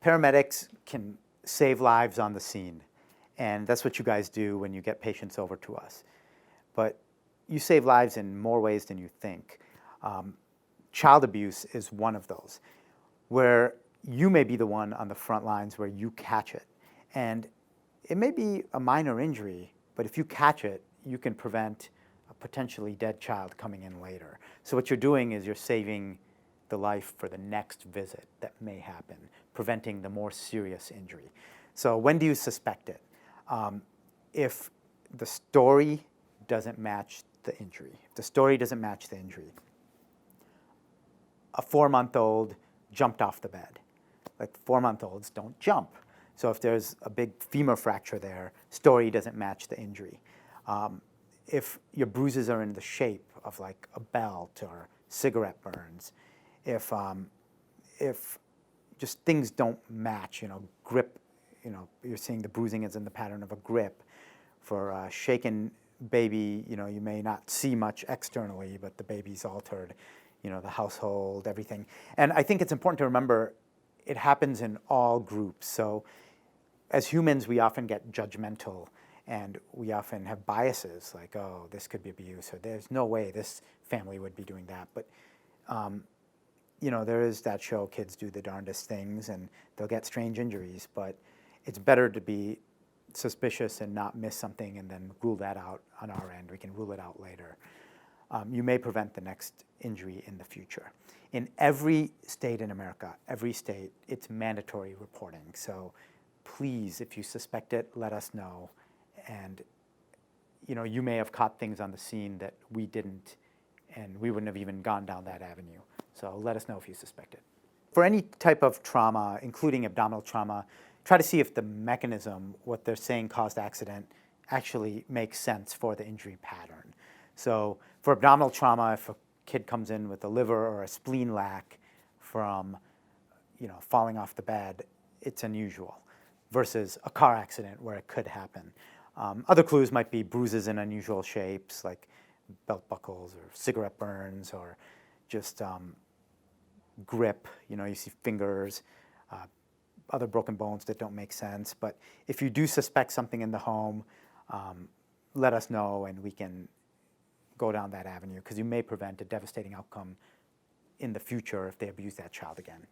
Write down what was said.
Paramedics can save lives on the scene, and that's what you guys do when you get patients over to us. But you save lives in more ways than you think. Child abuse is one of those, where you may be the one on the front lines where you catch it. And it may be a minor injury, but if you catch it, you can prevent a potentially dead child coming in later. So what you're doing is you're saving the life for the next visit that may happen, preventing the more serious injury. So when do you suspect it? If the story doesn't match the injury. If the story doesn't match the injury. A 4-month-old jumped off the bed. Like 4-month-olds don't jump. So if there's a big femur fracture there, story doesn't match the injury. If your bruises are in the shape of like a belt or cigarette burns, if just things don't match, grip, you're seeing the bruising is in the pattern of a grip. For a shaken baby, you may not see much externally, but the baby's altered, the household, everything. And I think it's important to remember it happens in all groups. So as humans, we often get judgmental, and we often have biases like, oh, this could be abuse, or there's no way this family would be doing that. But there is that show, Kids Do the Darndest Things, and they'll get strange injuries, but it's better to be suspicious and not miss something and then rule that out on our end. We can rule it out later. You may prevent the next injury in the future. In every state in America, every state, it's mandatory reporting. So please, if you suspect it, let us know. And you may have caught things on the scene that we didn't, and we wouldn't have even gone down that avenue. So let us know if you suspect it. For any type of trauma, including abdominal trauma, try to see if the mechanism, what they're saying caused accident, actually makes sense for the injury pattern. So for abdominal trauma, if a kid comes in with a liver or a spleen lac from falling off the bed, it's unusual, versus a car accident where it could happen. Other clues might be bruises in unusual shapes, like belt buckles or cigarette burns, or just grip, you see fingers, other broken bones that don't make sense. But if you do suspect something in the home, let us know and we can go down that avenue, because you may prevent a devastating outcome in the future if they abuse that child again.